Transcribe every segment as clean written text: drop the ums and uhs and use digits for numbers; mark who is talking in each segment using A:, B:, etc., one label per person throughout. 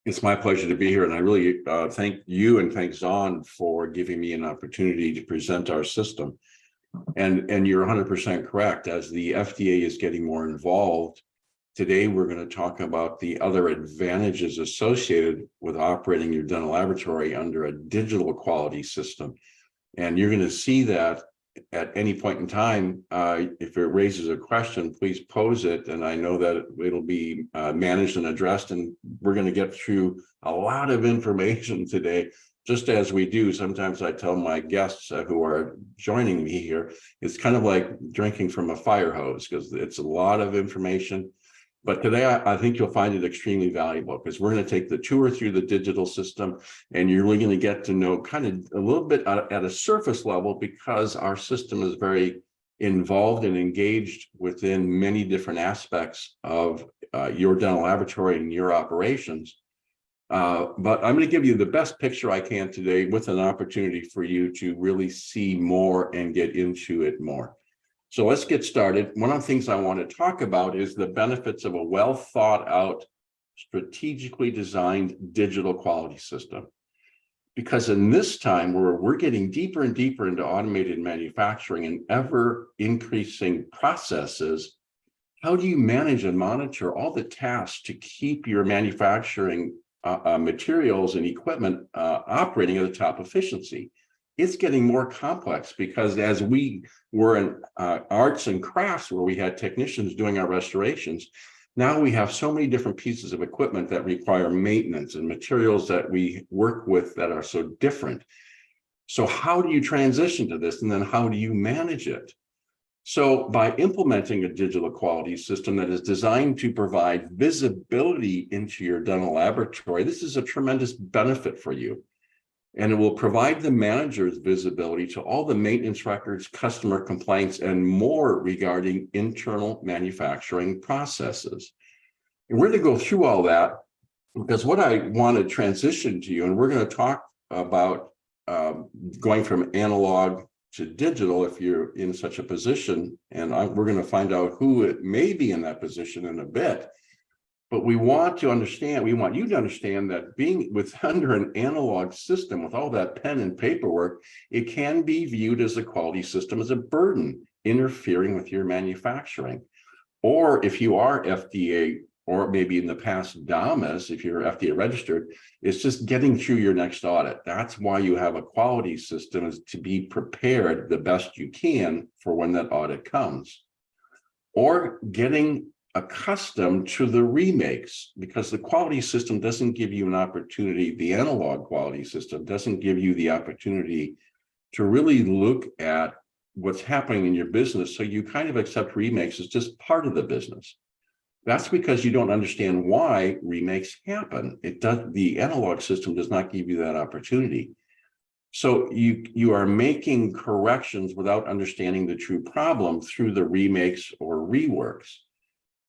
A: It's my pleasure to be here, and I really thank you and thank Zahn for giving me an opportunity to present our system. And you're 100% correct. As the FDA is getting more involved, today we're going to talk about the other advantages associated with operating your dental laboratory under a digital quality system. And you're going to see that at any point in time. If it raises a question, please pose it, and I know that it'll be managed and addressed, and we're going to get through a lot of information today, just as we do. Sometimes I tell my guests who are joining me here, it's kind of like drinking from a fire hose, because it's a lot of information. But today, I think you'll find it extremely valuable, because we're going to take the tour through the digital system, and you're really going to get to know kind of a little bit at a surface level, because our system is very involved and engaged within many different aspects of your dental laboratory and your operations. But I'm going to give you the best picture I can today, with an opportunity for you to really see more and get into it more. So let's get started. One of the things I want to talk about is the benefits of a well thought out, strategically designed digital quality system. Because in this time where we're getting deeper and deeper into automated manufacturing and ever increasing processes, how do you manage and monitor all the tasks to keep your manufacturing materials and equipment operating at the top efficiency? It's getting more complex, because as we were in arts and crafts, where we had technicians doing our restorations, now we have so many different pieces of equipment that require maintenance, and materials that we work with that are so different. So how do you transition to this, and then how do you manage it? So by implementing a digital quality system that is designed to provide visibility into your dental laboratory, this is a tremendous benefit for you. And it will provide the managers visibility to all the maintenance records, customer complaints, and more regarding internal manufacturing processes. And we're going to go through all that, because what I want to transition to you, and we're going to talk about going from analog to digital, if you're in such a position, and we're going to find out who it may be in that position in a bit. But we want you to understand that being under an analog system with all that pen and paperwork, it can be viewed as a quality system as a burden, interfering with your manufacturing. Or if you are FDA, or maybe in the past DOMS, if you're FDA registered, it's just getting through your next audit. That's why you have a quality system, is to be prepared the best you can for when that audit comes. Or getting accustomed to the remakes, because the quality system doesn't give you an opportunity, the analog quality system doesn't give you the opportunity to really look at what's happening in your business. So you kind of accept remakes as just part of the business. That's because you don't understand why remakes happen. The analog system does not give you that opportunity. So you are making corrections without understanding the true problem through the remakes or reworks.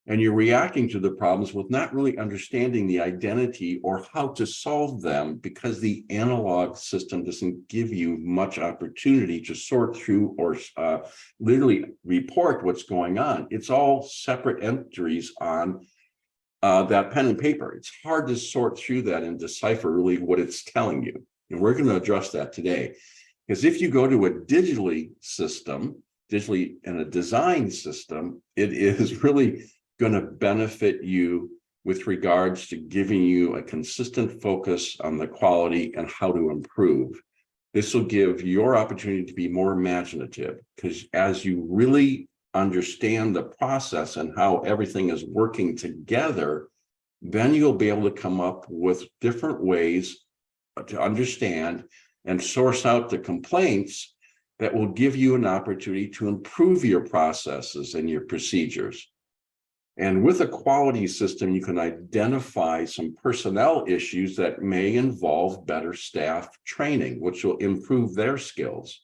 A: And you're reacting to the problems with not really understanding the identity or how to solve them, because the analog system doesn't give you much opportunity to sort through or literally report what's going on. It's all separate entries on that pen and paper. It's hard to sort through that and decipher really what it's telling you. And we're going to address that today. Because if you go to a digitally in a design system, it is really going to benefit you with regards to giving you a consistent focus on the quality and how to improve. This will give your opportunity to be more imaginative, because as you really understand the process and how everything is working together, then you'll be able to come up with different ways to understand and source out the complaints that will give you an opportunity to improve your processes and your procedures. And with a quality system, you can identify some personnel issues that may involve better staff training, which will improve their skills.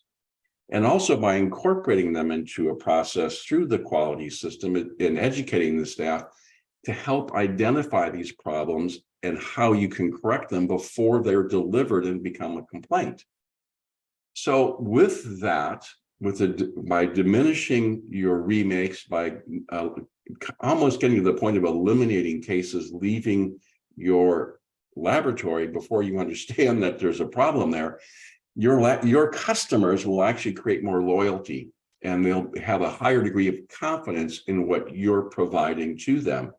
A: And also by incorporating them into a process through the quality system and educating the staff to help identify these problems and how you can correct them before they're delivered and become a complaint. So with that, by diminishing your remakes, by almost getting to the point of eliminating cases, leaving your laboratory before you understand that there's a problem there, your customers will actually create more loyalty, and they'll have a higher degree of confidence in what you're providing to them.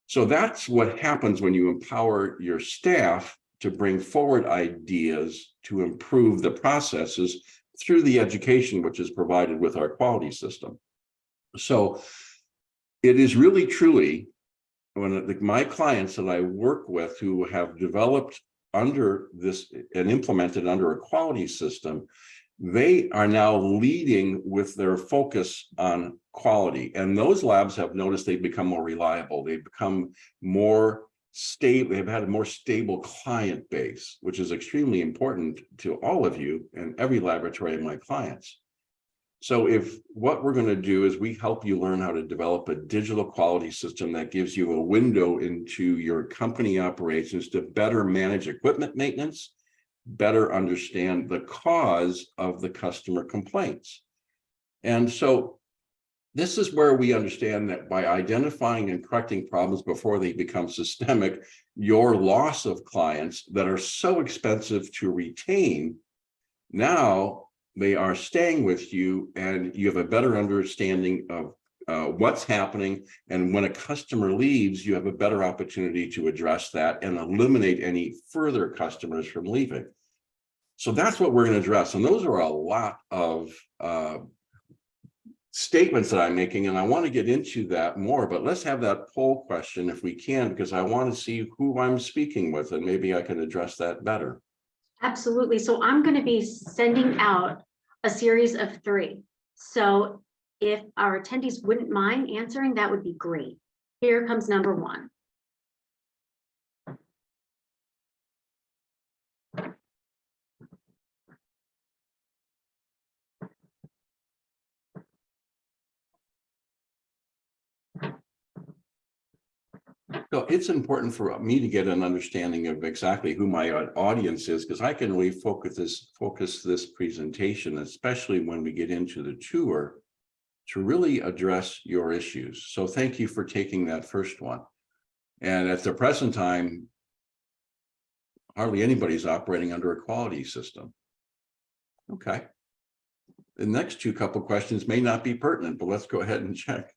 A: So that's what happens when you empower your staff to bring forward ideas to improve the processes through the education which is provided with our quality system. So it is really truly, when my clients that I work with who have developed under this and implemented under a quality system, they are now leading with their focus on quality. And those labs have noticed they've become more reliable. They've become more stable. They've had a more stable client base, which is extremely important to all of you and every laboratory of my clients. So if what we're going to do is we help you learn how to develop a digital quality system that gives you a window into your company operations to better manage equipment maintenance, better understand the cause of the customer complaints. And so this is where we understand that by identifying and correcting problems before they become systemic, your loss of clients that are so expensive to retain, now they are staying with you, and you have a better understanding of what's happening. And when a customer leaves, you have a better opportunity to address that and eliminate any further customers from leaving. So that's what we're going to address. And those are a lot of statements that I'm making, and I want to get into that more, but let's have that poll question if we can, because I want to see who I'm speaking with, and maybe I can address that better.
B: Absolutely. So I'm going to be sending out a series of 3. So if our attendees wouldn't mind answering, that would be great. Here comes number 1.
A: So it's important for me to get an understanding of exactly who my audience is, because I can really focus this presentation, especially when we get into the tour, to really address your issues. So thank you for taking that first one. And at the present time, hardly anybody's operating under a quality system. Okay. The next couple questions may not be pertinent, but let's go ahead and check.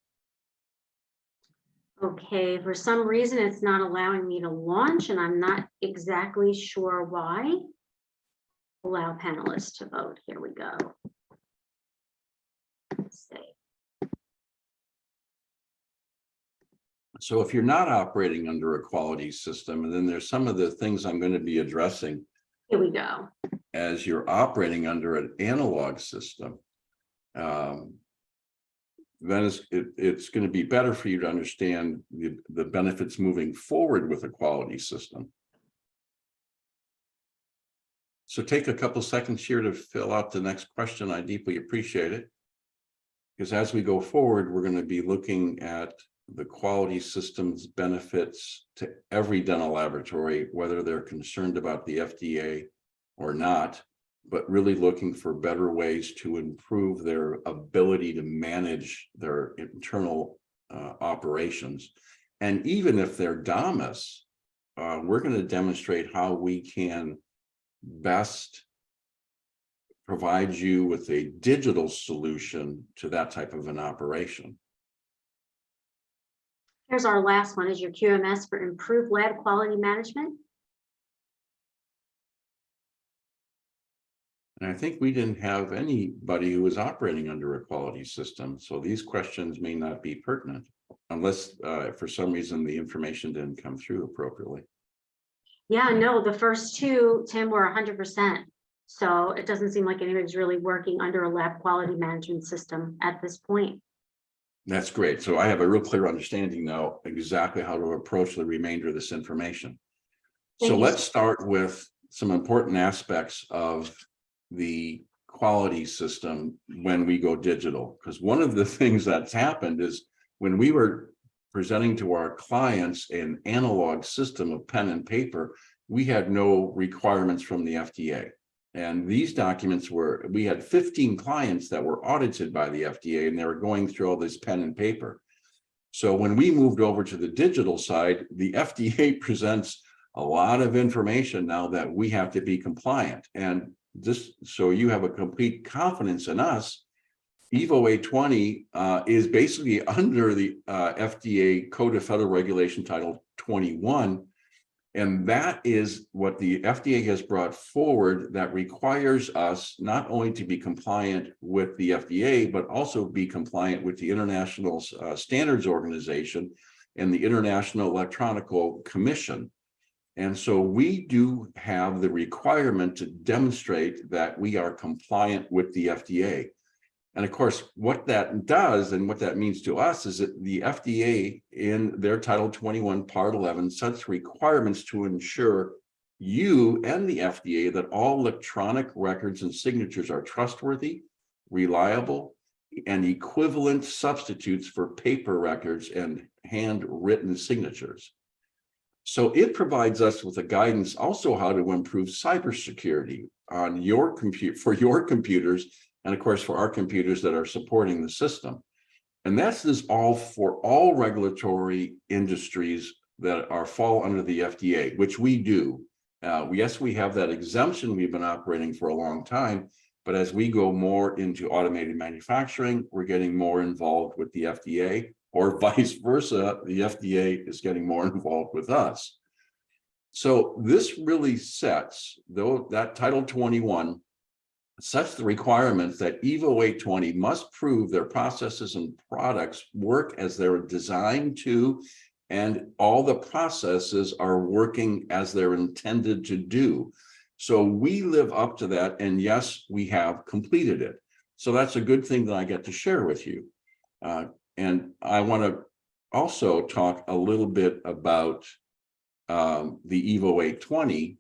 B: Okay, for some reason, it's not allowing me to launch, and I'm not exactly sure why. Allow panelists to vote. Here we go. Let's see.
A: So if you're not operating under a quality system, and then there's some of the things I'm going to be addressing.
B: Here we go.
A: As you're operating under an analog system, then it's going to be better for you to understand the benefits moving forward with a quality system. So take a couple seconds here to fill out the next question. I deeply appreciate it, because as we go forward, we're going to be looking at the quality system's benefits to every dental laboratory, whether they're concerned about the FDA or not, but really looking for better ways to improve their ability to manage their internal operations. And even if they're DOMIS, we're going to demonstrate how we can best provide you with a digital solution to that type of an operation.
B: Here's our last one. Is your QMS for improved lab quality management?
A: And I think we didn't have anybody who was operating under a quality system. So these questions may not be pertinent unless for some reason the information didn't come through appropriately.
B: Yeah, no, the first 2, Tim, were 100%. So it doesn't seem like anybody's really working under a lab quality management system at this point.
A: That's great. So I have a real clear understanding now exactly how to approach the remainder of this information. So let's start with some important aspects of the quality system when we go digital, because one of the things that's happened is when we were presenting to our clients an analog system of pen and paper, we had no requirements from the FDA. And these documents we had 15 clients that were audited by the FDA, and they were going through all this pen and paper. So when we moved over to the digital side, the FDA presents a lot of information now that we have to be compliant. And just so you have a complete confidence in us, evo820 is basically under the FDA Code of Federal Regulation Title 21. And that is what the FDA has brought forward that requires us not only to be compliant with the FDA, but also be compliant with the International Standards Organization and the International Electronical Commission. And so we do have the requirement to demonstrate that we are compliant with the FDA. And of course, what that does and what that means to us is that the FDA in their Title 21, Part 11 sets requirements to ensure you and the FDA that all electronic records and signatures are trustworthy, reliable, and equivalent substitutes for paper records and handwritten signatures. So it provides us with a guidance also how to improve cybersecurity on your for your computers, and of course, for our computers that are supporting the system. And that's this all for all regulatory industries that fall under the FDA, which we do. Yes, we have that exemption. We've been operating for a long time, but as we go more into automated manufacturing, we're getting more involved with the FDA, or vice versa, the FDA is getting more involved with us. So this really sets, though, that Title 21 sets the requirements that evo820 must prove their processes and products work as they're designed to, and all the processes are working as they're intended to do. So we live up to that, and yes, we have completed it. So that's a good thing that I get to share with you. And I want to also talk a little bit about the evo820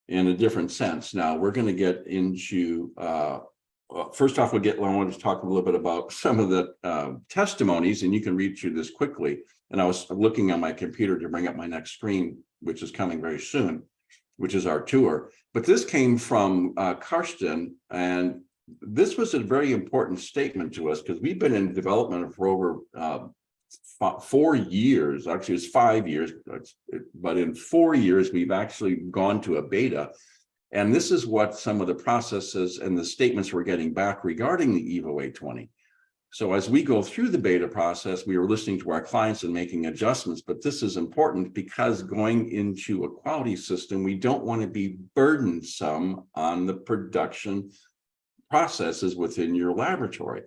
A: in a different sense. Now we're going to get into, first off, I want to talk a little bit about some of the testimonies, and you can read through this quickly. And I was looking on my computer to bring up my next screen, which is coming very soon, which is our tour. But this came from Karsten, and this was a very important statement to us because we've been in development for over 4 years. Actually, it's 5 years, but in 4 years, we've actually gone to a beta. And this is what some of the processes and the statements we're getting back regarding the evo820. So as we go through the beta process, we are listening to our clients and making adjustments, but this is important because going into a quality system, we don't want to be burdensome on the production processes within your laboratory.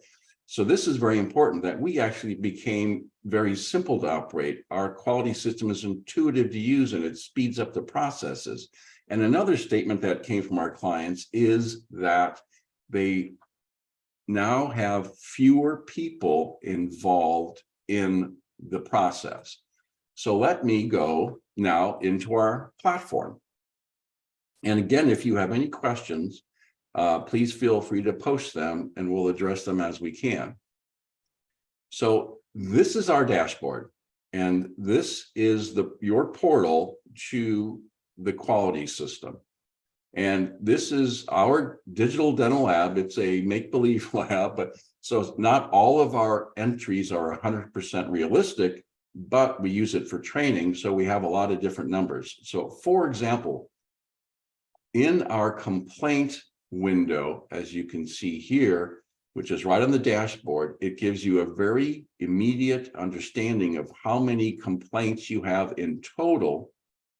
A: So this is very important that we actually became very simple to operate. Our quality system is intuitive to use and it speeds up the processes. And another statement that came from our clients is that they now have fewer people involved in the process. So let me go now into our platform. And again, if you have any questions, please feel free to post them and we'll address them as we can. So this is our dashboard, and this is your portal to the quality system. And this is our digital dental lab. It's a make-believe lab, but so not all of our entries are 100% realistic, but we use it for training. So we have a lot of different numbers. So for example, in our complaint window, as you can see here, which is right on the dashboard, it gives you a very immediate understanding of how many complaints you have in total.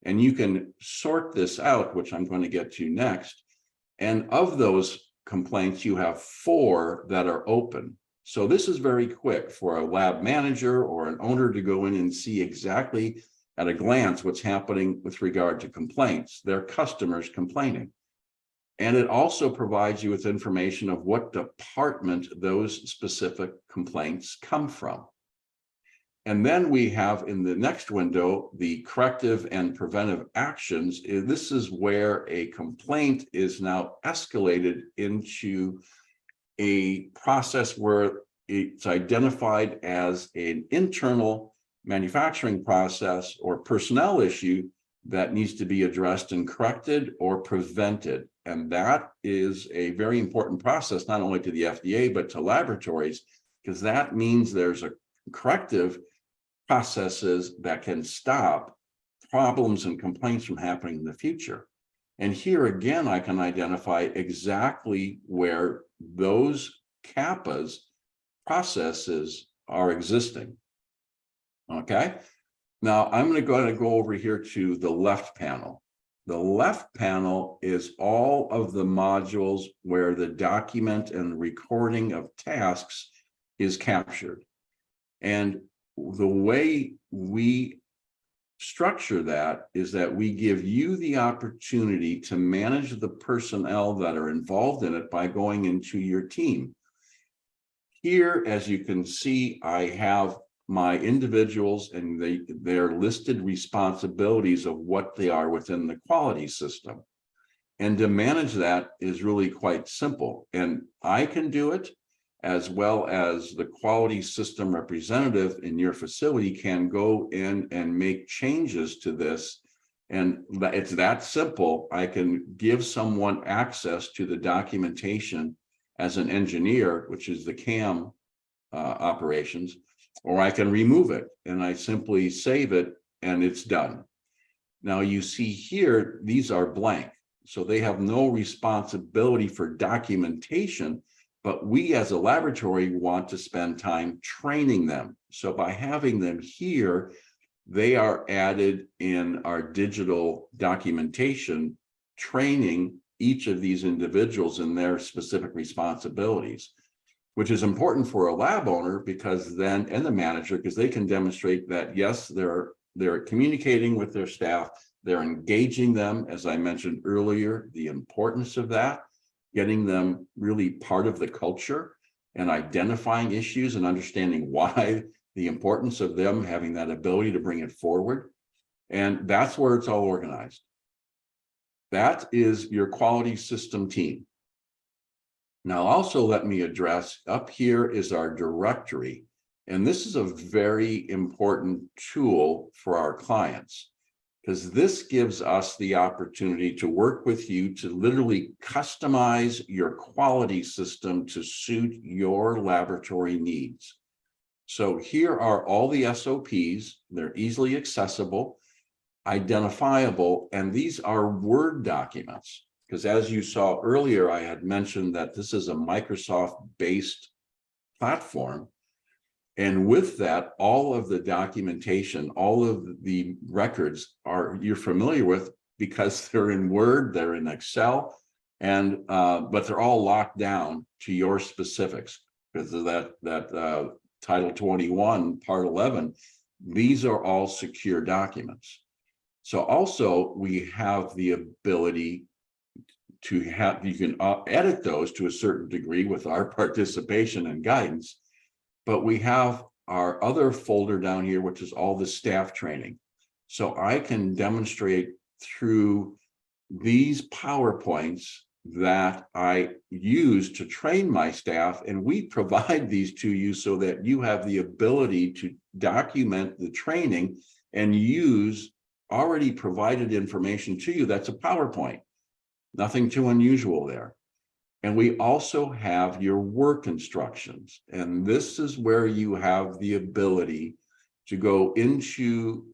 A: And you can sort this out, which I'm going to get to next. And of those complaints, you have 4 that are open. So this is very quick for a lab manager or an owner to go in and see exactly at a glance what's happening with regard to complaints, their customers complaining. And it also provides you with information of what department those specific complaints come from. And then we have in the next window, the corrective and preventive actions. This is where a complaint is now escalated into a process where it's identified as an internal manufacturing process or personnel issue that needs to be addressed and corrected or prevented. And that is a very important process, not only to the FDA, but to laboratories, because that means there's a corrective processes that can stop problems and complaints from happening in the future. And here again, I can identify exactly where those CAPAs processes are existing. Okay. Now I'm going to go over here to the left panel. The left panel is all of the modules where the document and recording of tasks is captured. And the way we structure that is that we give you the opportunity to manage the personnel that are involved in it by going into your team. Here, as you can see, I have my individuals and their listed responsibilities of what they are within the quality system. And to manage that is really quite simple. And I can do it, as well as the quality system representative in your facility can go in and make changes to this. And it's that simple. I can give someone access to the documentation as an engineer, which is the CAM operations, or I can remove it and I simply save it and it's done. Now you see here, these are blank. So they have no responsibility for documentation, but we as a laboratory want to spend time training them. So by having them here, they are added in our digital documentation, training each of these individuals in their specific responsibilities, which is important for a lab owner because then, and the manager, because they can demonstrate that, yes, they're communicating with their staff, they're engaging them, as I mentioned earlier, the importance of that, getting them really part of the culture and identifying issues and understanding why, the importance of them having that ability to bring it forward. And that's where it's all organized. That is your quality system team. Now, also let me address, up here is our directory. And this is a very important tool for our clients, because this gives us the opportunity to work with you to literally customize your quality system to suit your laboratory needs. So here are all the SOPs. They're easily accessible, identifiable, and these are Word documents. Because as you saw earlier, I had mentioned that this is a Microsoft-based platform. And with that, all of the documentation, all of the records you're familiar with because they're in Word, they're in Excel, and but they're all locked down to your specifics because of that Title 21, Part 11. These are all secure documents. So also we have the ability to have, you can edit those to a certain degree with our participation and guidance, but we have our other folder down here, which is all the staff training. So I can demonstrate through these PowerPoints that I use to train my staff, and we provide these to you so that you have the ability to document the training and use already provided information to you. That's a PowerPoint. Nothing too unusual there. And we also have your work instructions. And this is where you have the ability to go into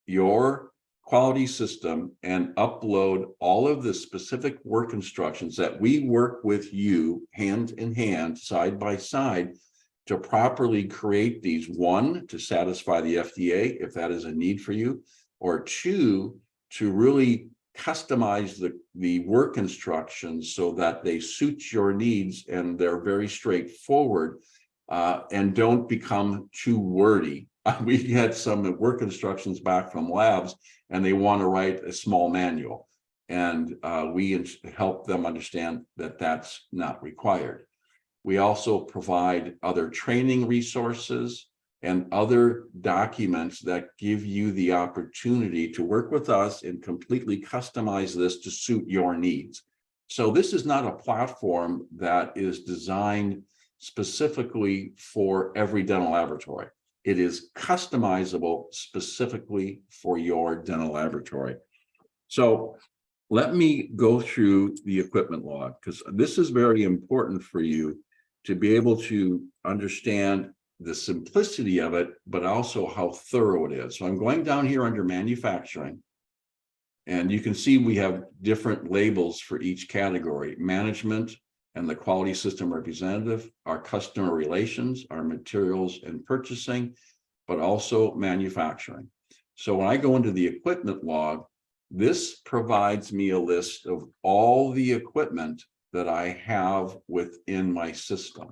A: your quality system and upload all of the specific work instructions that we work with you hand in hand, side by side, to properly create these. One, to satisfy the FDA, if that is a need for you, or two, to really customize the work instructions so that they suit your needs and they're very straightforward and don't become too wordy. We had some work instructions back from labs and they want to write a small manual, and we help them understand that that's not required. We also provide other training resources and other documents that give you the opportunity to work with us and completely customize this to suit your needs. So this is not a platform that is designed specifically for every dental laboratory. It is customizable specifically for your dental laboratory. So let me go through the equipment log, because this is very important for you to be able to understand the simplicity of it, but also how thorough it is. So I'm going down here under manufacturing, and you can see we have different labels for each category: management and the quality system representative, our customer relations, our materials and purchasing, but also manufacturing. So when I go into the equipment log, this provides me a list of all the equipment that I have within my system.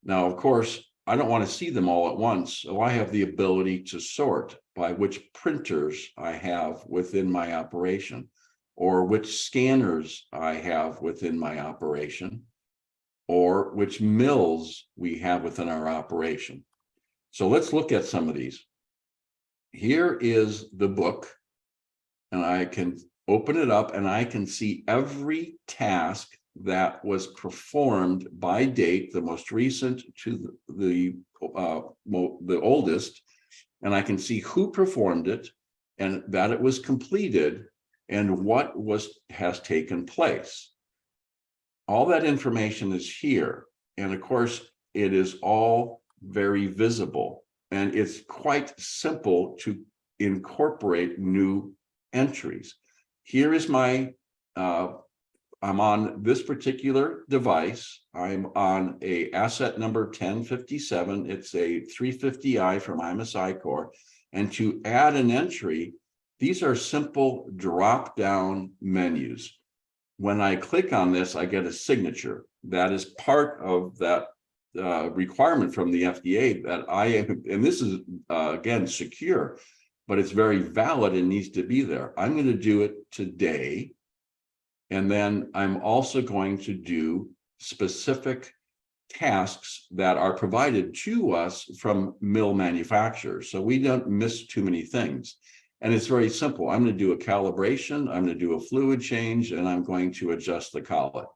A: Now, of course, I don't want to see them all at once, so I have the ability to sort by which printers I have within my operation, or which scanners I have within my operation, or which mills we have within our operation. So let's look at some of these. Here is the book, and I can open it up and I can see every task that was performed by date, the most recent to the oldest, and I can see who performed it and that it was completed and what has taken place. All that information is here, and of course it is all very visible, and it's quite simple to incorporate new entries. Here is my I'm on this particular device. I'm on a asset number 1057. It's a 350i from IMS Core. And to add an entry, these are simple drop-down menus. When I click on this, I get a signature. That is part of that requirement from the FDA that I am, and this is again secure, but it's very valid and needs to be there. I'm going to do it today. And then I'm also going to do specific tasks that are provided to us from mill manufacturers, so we don't miss too many things. And it's very simple. I'm going to do a calibration, I'm going to do a fluid change, and I'm going to adjust the collet.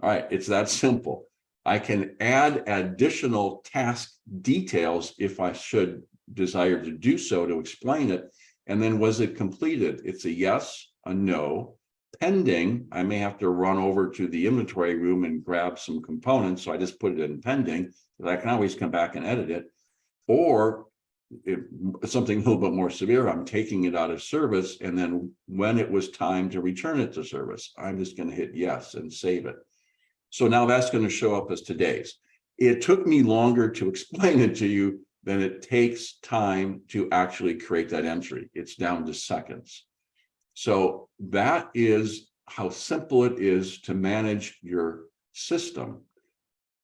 A: All right, it's that simple. I can add additional task details if I should desire to do so to explain it. And then, was it completed? It's a yes, a no. Pending, I may have to run over to the inventory room and grab some components, so I just put it in pending, but I can always come back and edit it. Or if something a little bit more severe, I'm taking it out of service, and then when it was time to return it to service, I'm just going to hit yes and save it. So now that's going to show up as today's. It took me longer to explain it to you than it takes time to actually create that entry. It's down to seconds. So that is how simple it is to manage your system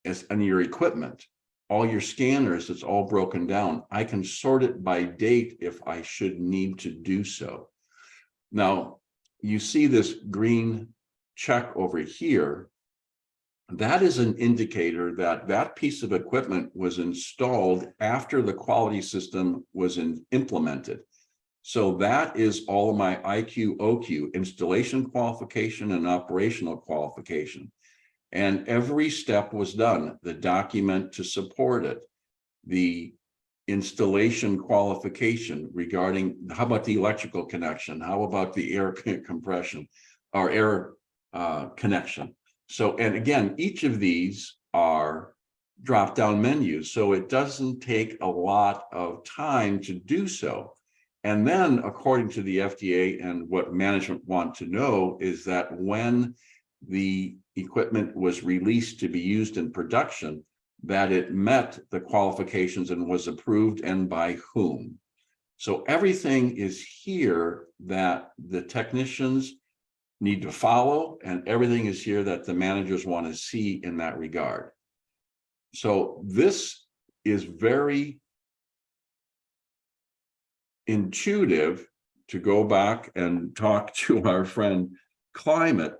A: and your equipment. All your scanners, it's all broken down. I can sort it by date if I should need to do so. Now, you see this green check over here. That is an indicator that that piece of equipment was installed after the quality system was implemented. So that is all of my IQ/OQ, installation qualification and operational qualification. And every step was done, the document to support it, the installation qualification regarding how about the electrical connection, how about the air compression or air connection. So, and again, each of these are drop-down menus, so it doesn't take a lot of time to do so. And then, according to the FDA and what management want to know, is that when the equipment was released to be used in production, that it met the qualifications and was approved, and by whom. So everything is here that the technicians need to follow, and everything is here that the managers want to see in that regard. So this is very intuitive to go back and talk to our friend Climate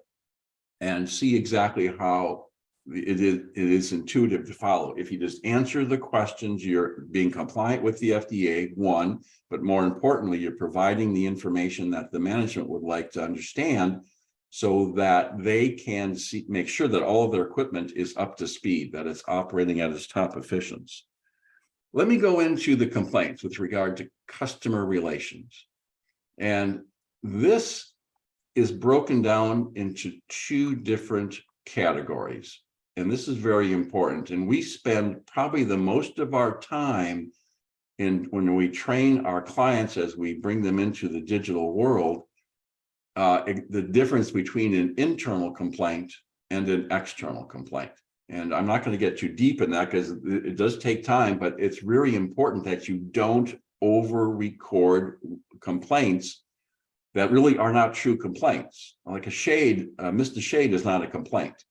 A: and see exactly how it is intuitive to follow. If you just answer the questions, you're being compliant with the FDA, one, but more importantly, you're providing the information that the management would like to understand so that they can make sure that all of their equipment is up to speed, that it's operating at its top efficiency. Let me go into the complaints with regard to customer relations. And this is broken down into two different categories. and this is very important, and we spend probably the most of our time when we train our clients as we bring them into the digital world, the difference between an internal complaint and an external complaint. And I'm not going to get too deep in that because it does take time, but it's really important that you don't over-record complaints that really are not true complaints. Like a shade, missed a shade is not a complaint,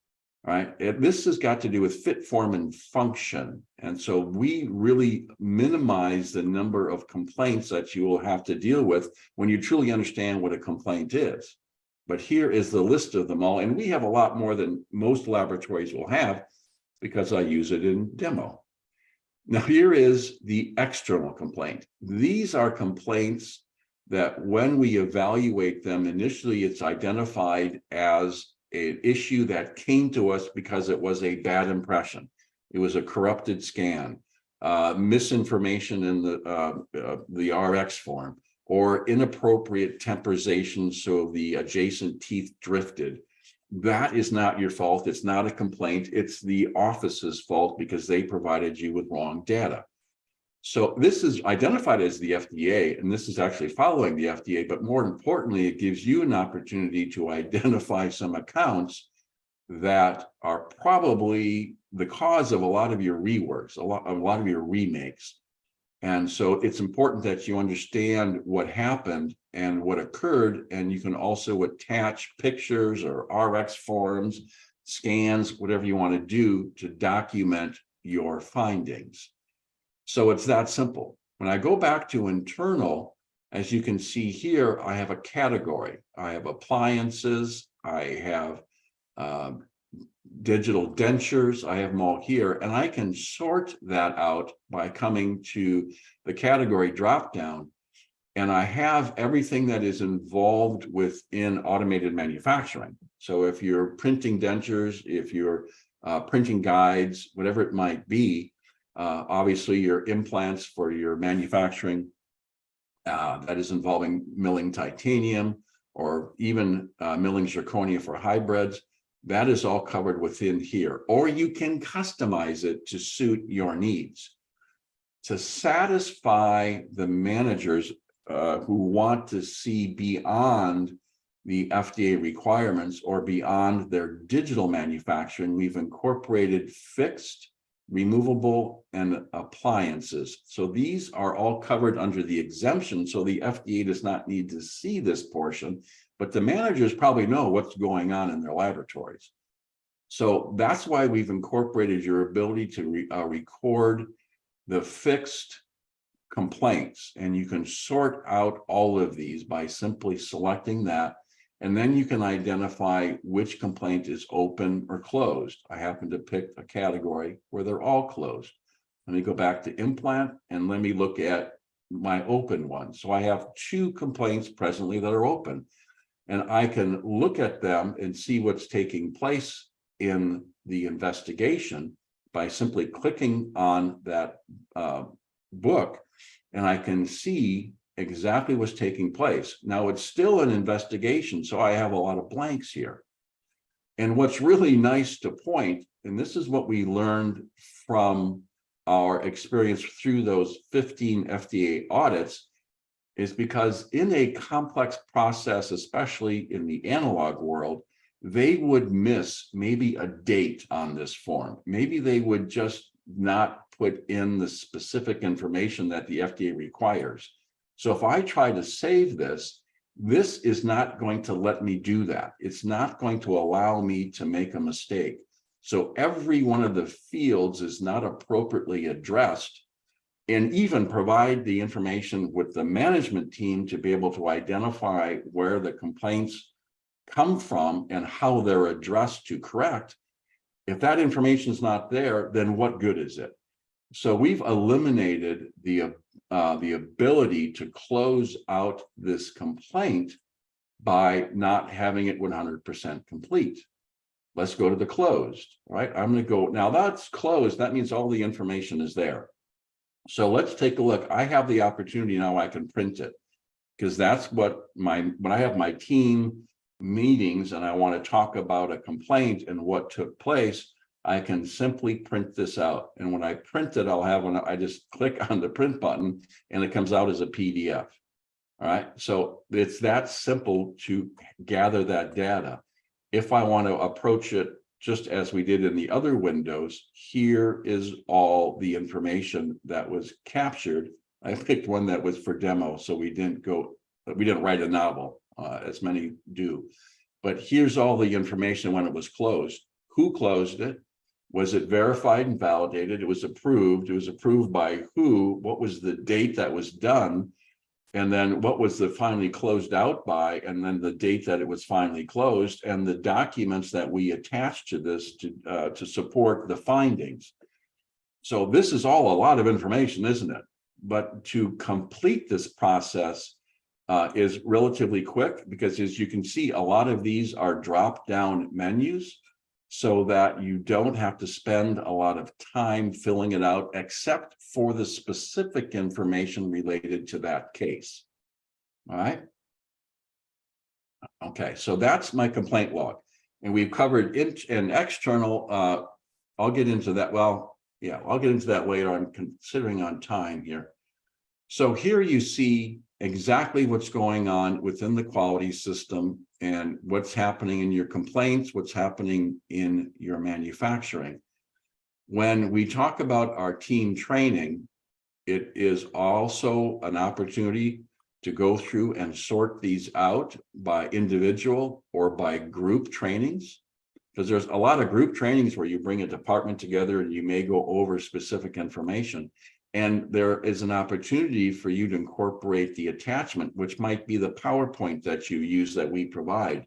A: right? This has got to do with fit, form, and function. And so we really minimize the number of complaints that you will have to deal with when you truly understand what a complaint is. But here is the list of them all. And we have a lot more than most laboratories will have because I use it in demo. Now, here is the external complaint. These are complaints that when we evaluate them, initially it's identified as an issue that came to us because it was a bad impression. It was a corrupted scan, misinformation in the RX form, or inappropriate temporization, so the adjacent teeth drifted. That is not your fault. It's not a complaint. It's the office's fault because they provided you with wrong data. So this is identified as the FDA, and this is actually following the FDA, but more importantly, it gives you an opportunity to identify some accounts that are probably the cause of a lot of your reworks, a lot of your remakes. And so it's important that you understand what happened and what occurred, and you can also attach pictures or RX forms, scans, whatever you want to do to document your findings. So it's that simple. When I go back to internal, as you can see here, I have a category. I have appliances, I have digital dentures, I have them all here, and I can sort that out by coming to the category dropdown, and I have everything that is involved within automated manufacturing. So if you're printing dentures, if you're printing guides, whatever it might be, obviously your implants for your manufacturing that is involving milling titanium or even milling zirconia for hybrids, that is all covered within here. Or you can customize it to suit your needs. To satisfy the managers who want to see beyond the FDA requirements or beyond their digital manufacturing, we've incorporated fixed, removable, and appliances. So these are all covered under the exemption, so the FDA does not need to see this portion, but the managers probably know what's going on in their laboratories. So that's why we've incorporated your ability to record the fixed complaints, and you can sort out all of these by simply selecting that. And then you can identify which complaint is open or closed. I happen to pick a category where they're all closed. Let me go back to implant and let me look at my open one. So I have 2 complaints presently that are open, and I can look at them and see what's taking place in the investigation by simply clicking on that book, and I can see exactly what's taking place. Now, it's still an investigation, so I have a lot of blanks here. And what's really nice to point, and this is what we learned from our experience through those 15 FDA audits, is because in a complex process, especially in the analog world, they would miss maybe a date on this form. Maybe they would just not put in the specific information that the FDA requires. So if I try to save this, this is not going to let me do that. It's not going to allow me to make a mistake. So every one of the fields is not appropriately addressed, and even provide the information with the management team to be able to identify where the complaints come from and how they're addressed to correct. If that information is not there, then what good is it? So we've eliminated the ability to close out this complaint by not having it 100% complete. Let's go to the closed, right? I'm going to go, now that's closed. That means all the information is there. So let's take a look. I have the opportunity now, I can print it, because that's what when I have my team meetings and I want to talk about a complaint and what took place, I can simply print this out. And when I print it, I just click on the print button and it comes out as a PDF. All right. So it's that simple to gather that data. If I want to approach it just as we did in the other windows, here is all the information that was captured. I picked one that was for demo, so we didn't write a novel, as many do. But here's all the information when it was closed. Who closed it? Was it verified and validated? It was approved. It was approved by who? What was the date that was done? And then what was the finally closed out by? And then the date that it was finally closed, and the documents that we attached to this to support the findings. So this is all a lot of information, isn't it? But to complete this process is relatively quick, because as you can see, a lot of these are drop-down menus, so that you don't have to spend a lot of time filling it out, except for the specific information related to that case. All right. Okay, so that's my complaint log. And we've covered an external, I'll get into that. Well, yeah, I'll get into that later. I'm considering on time here. So here you see exactly what's going on within the quality system and what's happening in your complaints, what's happening in your manufacturing. When we talk about our team training, it is also an opportunity to go through and sort these out by individual or by group trainings, because there's a lot of group trainings where you bring a department together and you may go over specific information. And there is an opportunity for you to incorporate the attachment, which might be the PowerPoint that you use that we provide.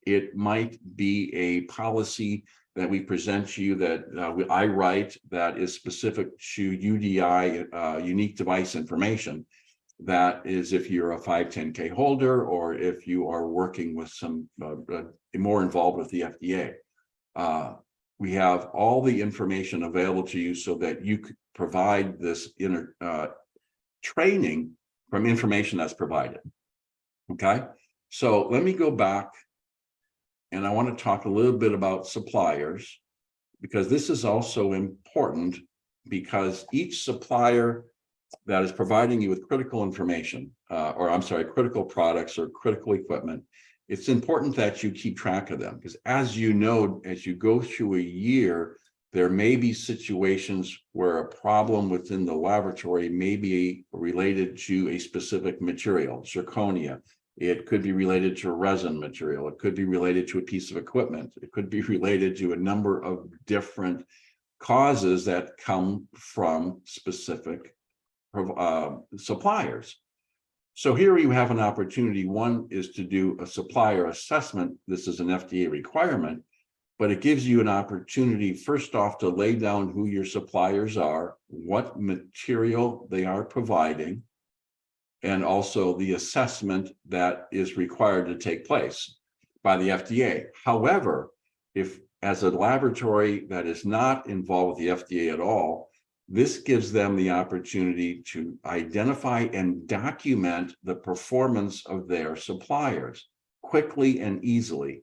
A: It might be a policy that we present to you that I write that is specific to UDI, unique device information. That is if you're a 510K holder, or if you are working with some more involved with the FDA. We have all the information available to you so that you could provide this training from information that's provided. Okay, so let me go back, and I want to talk a little bit about suppliers, because this is also important, because each supplier that is providing you with critical information, critical products or critical equipment, it's important that you keep track of them, because as you know, as you go through a year, there may be situations where a problem within the laboratory may be related to a specific material, zirconia. It could be related to a resin material. It could be related to a piece of equipment. It could be related to a number of different causes that come from specific suppliers. So here you have an opportunity. One is to do a supplier assessment. This is an FDA requirement, but it gives you an opportunity, first off, to lay down who your suppliers are, what material they are providing, and also the assessment that is required to take place by the FDA. However, if as a laboratory that is not involved with the FDA at all, this gives them the opportunity to identify and document the performance of their suppliers quickly and easily.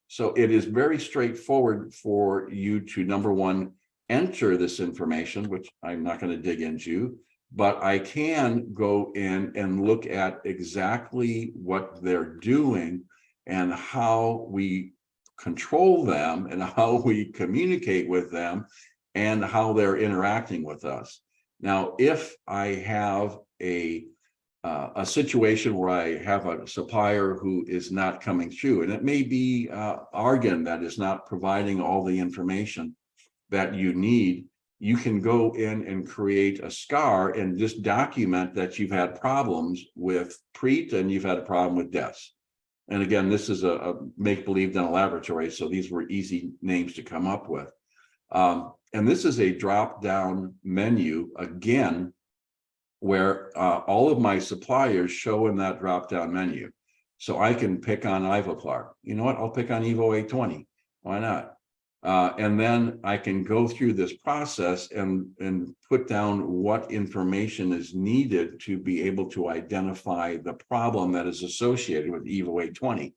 A: So it is very straightforward for you to, number one, enter this information, which I'm not going to dig into, but I can go in and look at exactly what they're doing and how we control them and how we communicate with them and how they're interacting with us. Now, if I have a situation where I have a supplier who is not coming through, and it may be Argon that is not providing all the information that you need, you can go in and create a SCAR and just document that you've had problems with Preet and you've had a problem with DES. And again, this is a make-believe done laboratory, so these were easy names to come up with. And this is a drop-down menu, again, where all of my suppliers show in that drop-down menu. So I can pick on Ivoclar. You know what? I'll pick on evo820. Why not? And then I can go through this process and put down what information is needed to be able to identify the problem that is associated with evo820.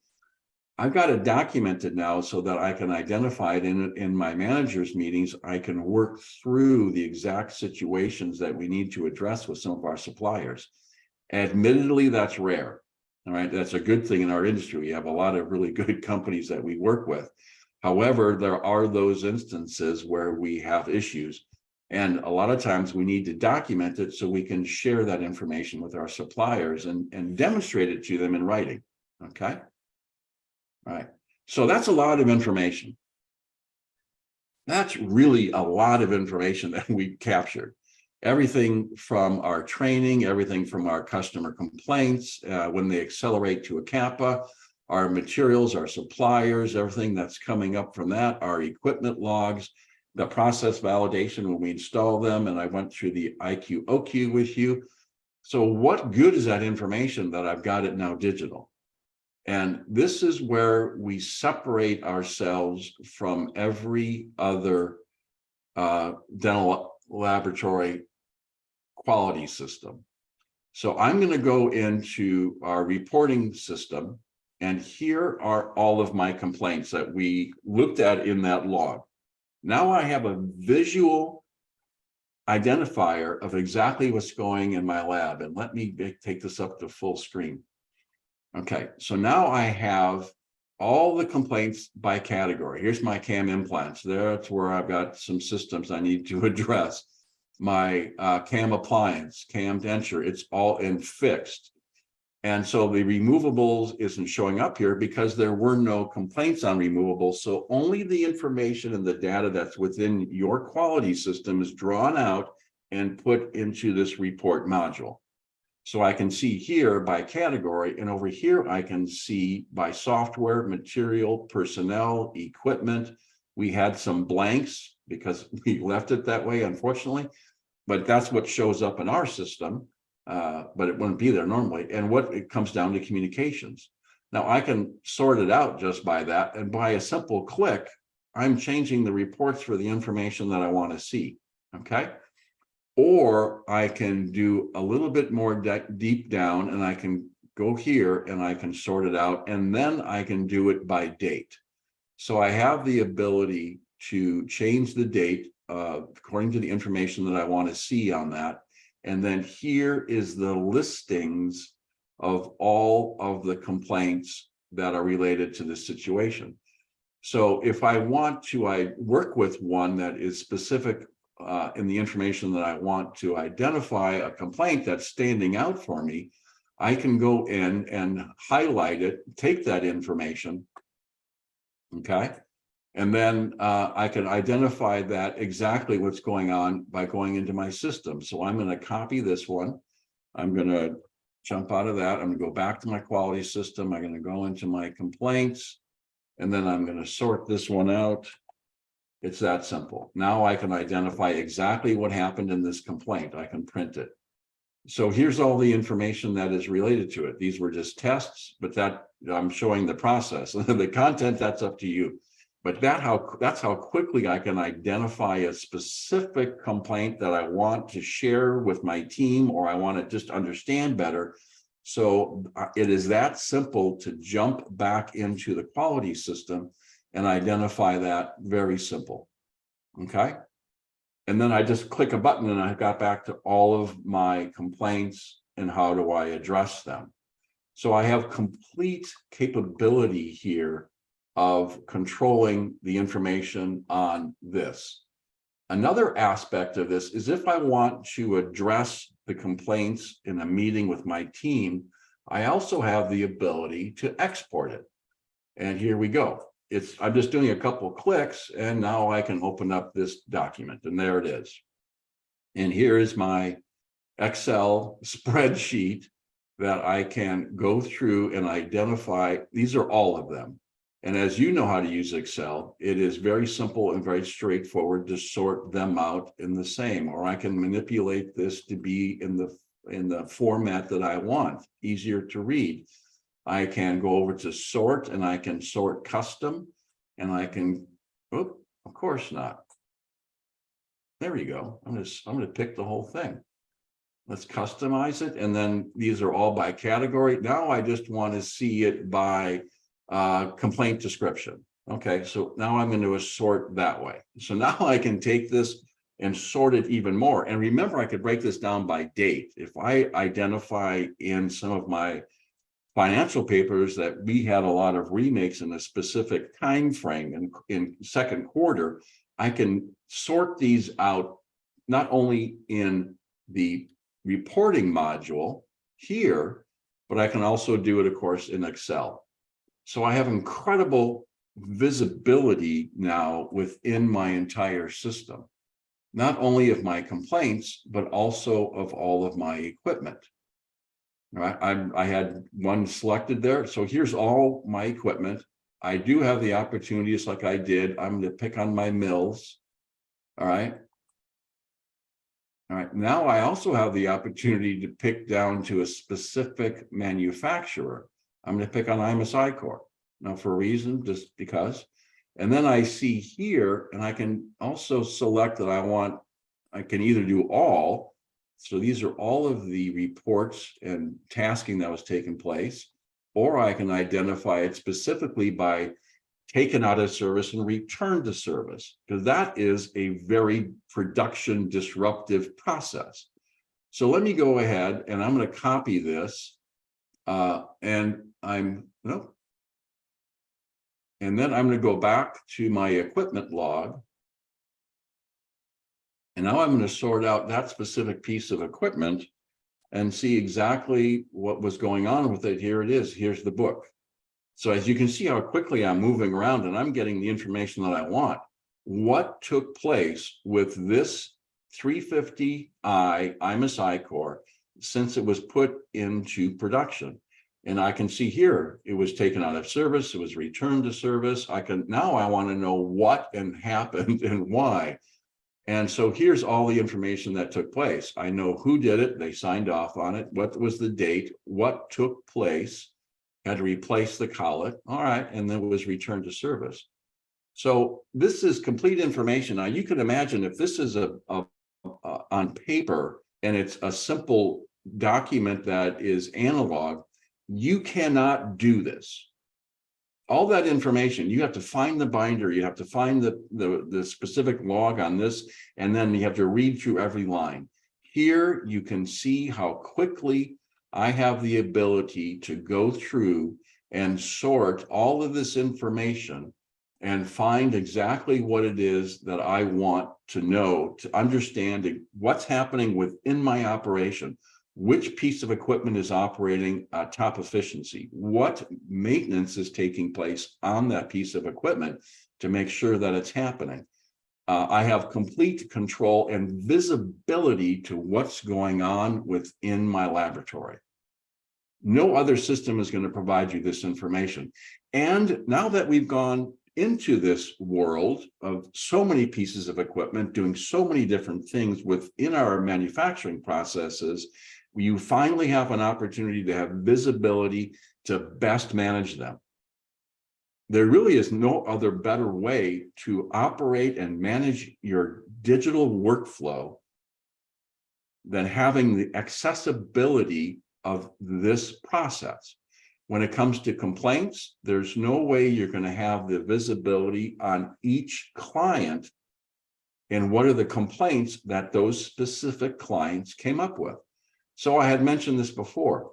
A: I've got it documented now so that I can identify it in my manager's meetings. I can work through the exact situations that we need to address with some of our suppliers. Admittedly, that's rare. All right, that's a good thing in our industry. We have a lot of really good companies that we work with. However, there are those instances where we have issues. And a lot of times we need to document it so we can share that information with our suppliers and demonstrate it to them in writing. Okay. All right. So that's a lot of information. That's really a lot of information that we captured. Everything from our training, everything from our customer complaints, when they accelerate to a CAPA, our materials, our suppliers, everything that's coming up from that, our equipment logs, the process validation when we install them. And I went through the IQ/OQ with you. So what good is that information that I've got it now digital? And this is where we separate ourselves from every other dental laboratory quality system. So I'm going to go into our reporting system, and here are all of my complaints that we looked at in that log. Now I have a visual identifier of exactly what's going in my lab. And let me take this up to full screen. Okay, so now I have all the complaints by category. Here's my CAM implants. That's where I've got some systems I need to address. My CAM appliance, CAM denture, it's all in fixed. And so the removables isn't showing up here because there were no complaints on removables. So only the information and the data that's within your quality system is drawn out and put into this report module. So I can see here by category, and over here I can see by software, material, personnel, equipment. We had some blanks because we left it that way, unfortunately, but that's what shows up in our system, but it wouldn't be there normally. And what it comes down to communications. Now I can sort it out just by that, and by a simple click, I'm changing the reports for the information that I want to see, okay? Or I can do a little bit more deep down, and I can go here and I can sort it out, and then I can do it by date. So I have the ability to change the date according to the information that I want to see on that. And then here is the listings of all of the complaints that are related to this situation. So if I want to, I work with one that is specific in the information that I want to identify a complaint that's standing out for me, I can go in and highlight it, take that information, okay? And then I can identify that exactly what's going on by going into my system. So I'm going to copy this one. I'm going to jump out of that. I'm going to go back to my quality system. I'm going to go into my complaints, and then I'm going to sort this one out. It's that simple. Now I can identify exactly what happened in this complaint. I can print it. So here's all the information that is related to it. These were just tests, but that I'm showing the process. The content, that's up to you. But that's how quickly I can identify a specific complaint that I want to share with my team, or I want to just understand better. So it is that simple to jump back into the quality system and identify that. Very simple. Okay. And then I just click a button and I got back to all of my complaints and how do I address them. So I have complete capability here of controlling the information on this. Another aspect of this is if I want to address the complaints in a meeting with my team, I also have the ability to export it. And here we go. I'm just doing a couple of clicks, and now I can open up this document, and there it is. And here is my Excel spreadsheet that I can go through and identify. These are all of them. And as you know how to use Excel, it is very simple and very straightforward to sort them out in the same, or I can manipulate this to be in the format that I want, easier to read. I can go over to sort, and I can sort custom, and I can, of course not. There we go. I'm going to pick the whole thing. Let's customize it. And then these are all by category. Now I just want to see it by complaint description. Okay, so now I'm going to sort that way. So now I can take this and sort it even more. And remember, I could break this down by date. If I identify in some of my financial papers that we had a lot of remakes in a specific time frame in second quarter, I can sort these out not only in the reporting module here, but I can also do it, of course, in Excel. So I have incredible visibility now within my entire system, not only of my complaints, but also of all of my equipment. Right, I had one selected there. So here's all my equipment. I do have the opportunities like I did. I'm going to pick on my mills. All right. All right. Now I also have the opportunity to pick down to a specific manufacturer. I'm going to pick on IMS-ICOR. Now for a reason, just because. And then I see here, and I can also select that I can either do all. So these are all of the reports and tasking that was taking place, or I can identify it specifically by taken out of service and returned to service, because that is a very production disruptive process. So let me go ahead and I'm going to copy this and then I'm going to go back to my equipment log. And now I'm going to sort out that specific piece of equipment and see exactly what was going on with it. Here it is. Here's the book. So as you can see how quickly I'm moving around and I'm getting the information that I want. What took place with this 350i IMS-ICOR since it was put into production? And I can see here, it was taken out of service. It was returned to service. Now I want to know what happened and why. And so here's all the information that took place. I know who did it. They signed off on it. What was the date? What took place? Had to replace the collet. All right. And then it was returned to service. So this is complete information. Now you can imagine if this is on paper and it's a simple document that is analog, you cannot do this. All that information, you have to find the binder, you have to find the specific log on this, and then you have to read through every line. Here, you can see how quickly I have the ability to go through and sort all of this information and find exactly what it is that I want to know, to understand what's happening within my operation. Which piece of equipment is operating at top efficiency? What maintenance is taking place on that piece of equipment to make sure that it's happening? I have complete control and visibility to what's going on within my laboratory. No other system is going to provide you this information. And now that we've gone into this world of so many pieces of equipment doing so many different things within our manufacturing processes, you finally have an opportunity to have visibility to best manage them. There really is no other better way to operate and manage your digital workflow than having the accessibility of this process. When it comes to complaints, there's no way you're going to have the visibility on each client and what are the complaints that those specific clients came up with. So I had mentioned this before,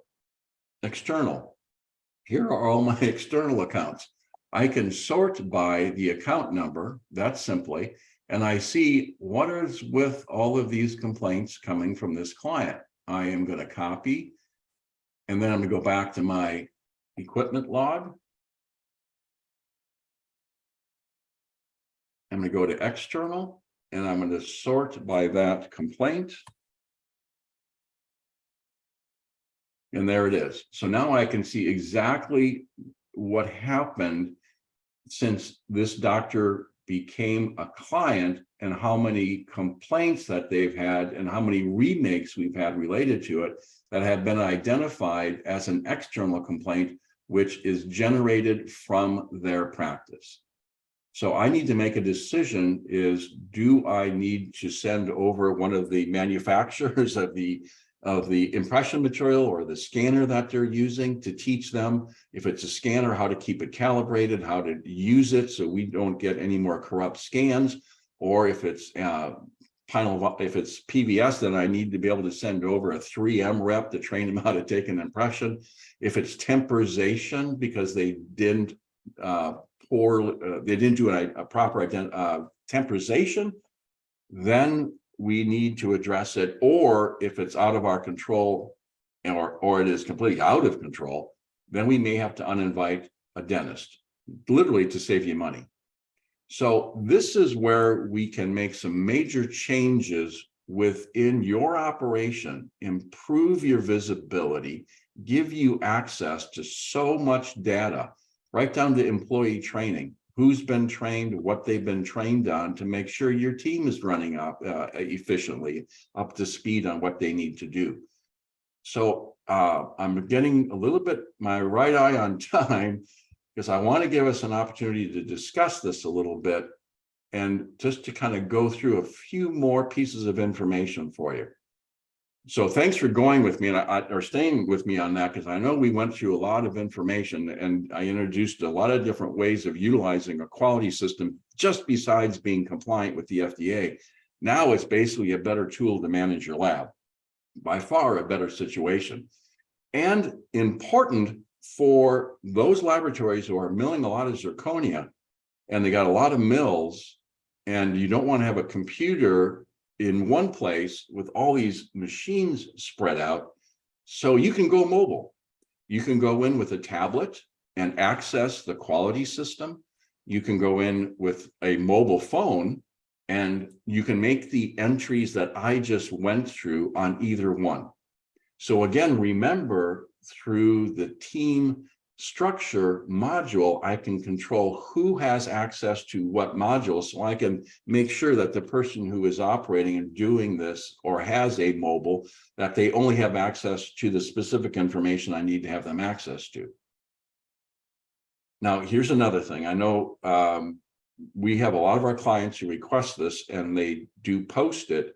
A: external. Here are all my external accounts. I can sort by the account number, that's simply, and I see what is with all of these complaints coming from this client. I am going to copy, and then I'm going to go back to my equipment log. I'm going to go to external, and I'm going to sort by that complaint. And there it is. So now I can see exactly what happened since this doctor became a client and how many complaints that they've had and how many remakes we've had related to it that have been identified as an external complaint, which is generated from their practice. So I need to make a decision is, do I need to send over one of the manufacturers of the of the impression material or the scanner that they're using to teach them, if it's a scanner, how to keep it calibrated, how to use it so we don't get any more corrupt scans, or if it's if it's PVS, then I need to be able to send over a 3M rep to train them how to take an impression. If it's temporization because they didn't do a proper temporization, then we need to address it. Or if it's out of our control or it is completely out of control, then we may have to uninvite a dentist, literally to save you money. So this is where we can make some major changes within your operation, improve your visibility, give you access to so much data, right down to employee training, who's been trained, what they've been trained on, to make sure your team is running up efficiently, up to speed on what they need to do. So I'm getting a little bit my right eye on time, because I want to give us an opportunity to discuss this a little bit and just to kind of go through a few more pieces of information for you. So thanks for going with me or staying with me on that, because I know we went through a lot of information and I introduced a lot of different ways of utilizing a quality system just besides being compliant with the FDA. Now it's basically a better tool to manage your lab, by far a better situation. And important for those laboratories who are milling a lot of zirconia and they got a lot of mills, and you don't want to have a computer in one place with all these machines spread out. So you can go mobile. You can go in with a tablet and access the quality system. You can go in with a mobile phone and you can make the entries that I just went through on either one. So again, remember, through the team structure module, I can control who has access to what module, so I can make sure that the person who is operating and doing this or has a mobile, that they only have access to the specific information I need to have them access to. Now, here's another thing. I know we have a lot of our clients who request this and they do post it,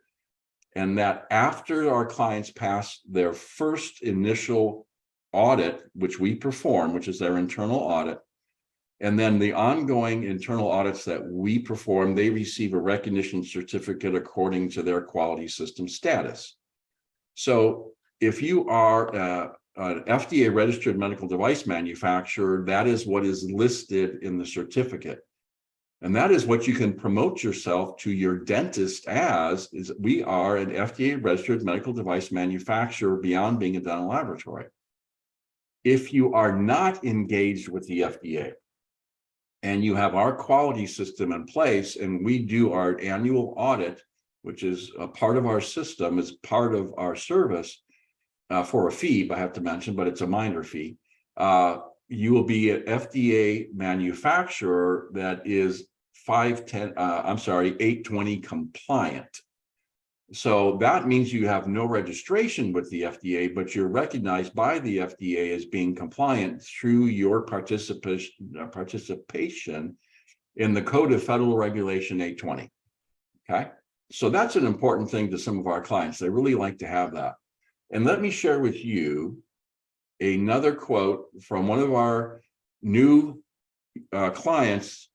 A: and that after our clients pass their first initial audit, which we perform, which is their internal audit, and then the ongoing internal audits that we perform, they receive a recognition certificate according to their quality system status. So if you are an FDA registered medical device manufacturer, that is what is listed in the certificate. And that is what you can promote yourself to your dentist as, is we are an FDA registered medical device manufacturer beyond being a dental laboratory. If you are not engaged with the FDA and you have our quality system in place and we do our annual audit, which is a part of our system, is part of our service for a fee, I have to mention, but it's a minor fee. You will be an FDA manufacturer that is 820 compliant. So that means you have no registration with the FDA, but you're recognized by the FDA as being compliant through your participation in the Code of Federal Regulation 820. Okay, so that's an important thing to some of our clients. They really like to have that. And let me share with you another quote from one of our new clients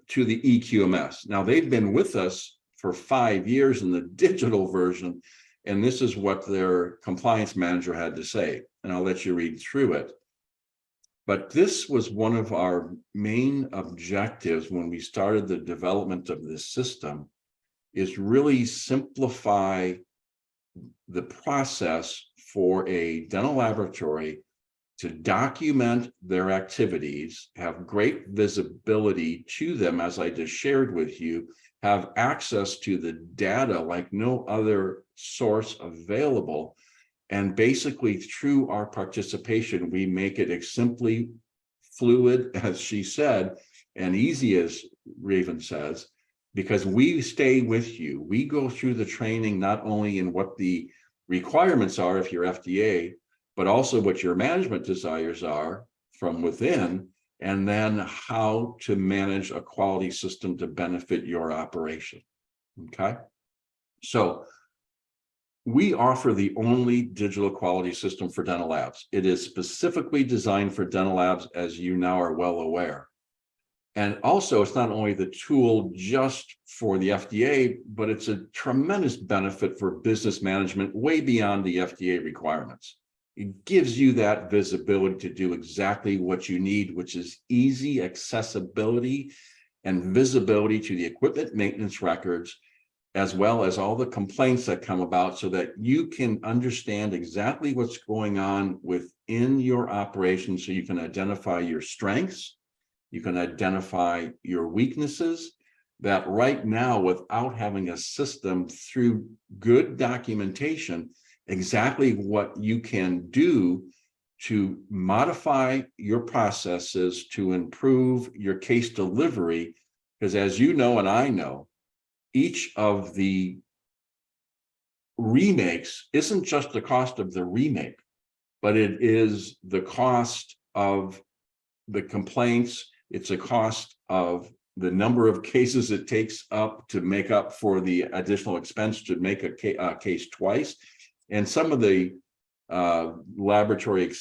A: to the eQMS. Now, they've been with us for 5 years in the digital version, and this is what their compliance manager had to say, and I'll let you read through it. But this was one of our main objectives when we started the development of this system, is really simplify the process for a dental laboratory to document their activities, have great visibility to them, as I just shared with you, have access to the data like no other source available. And basically through our participation, we make it simply fluid, as she said, and easy, as Raven says, because we stay with you. We go through the training, not only in what the requirements are if you're FDA, but also what your management desires are from within, and then how to manage a quality system to benefit your operation. Okay, so we offer the only digital quality system for dental labs. It is specifically designed for dental labs, as you now are well aware. And also, it's not only the tool just for the FDA, but it's a tremendous benefit for business management way beyond the FDA requirements. It gives you that visibility to do exactly what you need, which is easy accessibility and visibility to the equipment maintenance records, as well as all the complaints that come about, so that you can understand exactly what's going on within your operation, so you can identify your strengths, you can identify your weaknesses, that right now, without having a system, through good documentation, exactly what you can do to modify your processes to improve your case delivery. Because as you know, and I know, each of the remakes isn't just the cost of the remake, but it is the cost of the complaints. It's a cost of the number of cases it takes up to make up for the additional expense to make a case twice. And some of the laboratory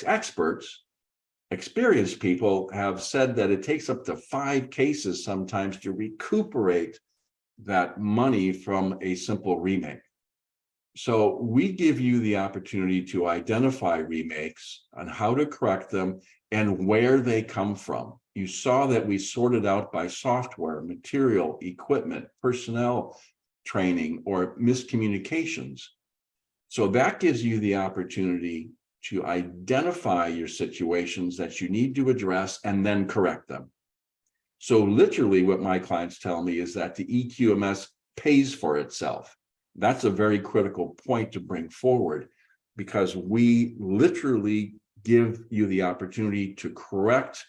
A: experts, experienced people, have said that it takes up to 5 cases sometimes to recuperate that money from a simple remake. So we give you the opportunity to identify remakes and how to correct them and where they come from. You saw that we sorted out by software, material, equipment, personnel training, or miscommunications. So that gives you the opportunity to identify your situations that you need to address and then correct them. So literally what my clients tell me is that the eQMS pays for itself. That's a very critical point to bring forward, because we literally give you the opportunity to correct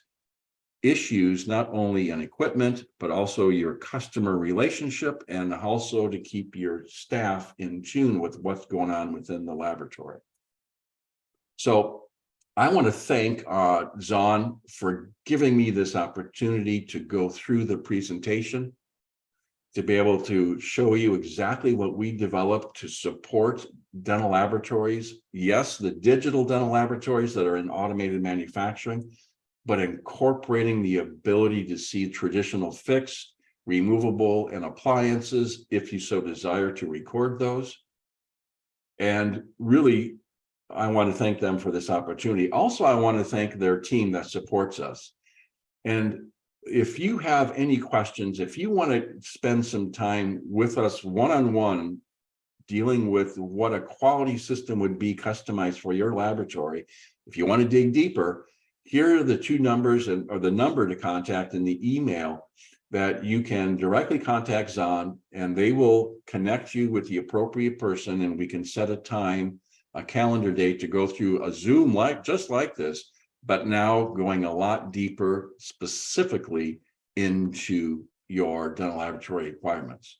A: issues, not only in equipment, but also your customer relationship, and also to keep your staff in tune with what's going on within the laboratory. So I want to thank Zahn for giving me this opportunity to go through the presentation, to be able to show you exactly what we developed to support dental laboratories. Yes, the digital dental laboratories that are in automated manufacturing, but incorporating the ability to see traditional fixed, removable, and appliances, if you so desire to record those. And really, I want to thank them for this opportunity. Also, I want to thank their team that supports us. And if you have any questions, if you want to spend some time with us one-on-one, dealing with what a quality system would be customized for your laboratory, if you want to dig deeper, here are the 2 numbers, or the number to contact in the email, that you can directly contact Zahn, and they will connect you with the appropriate person, and we can set a time, a calendar date, to go through a Zoom just like this, but now going a lot deeper specifically into your dental laboratory requirements.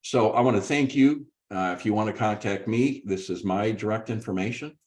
A: So I want to thank you. If you want to contact me, this is my direct information.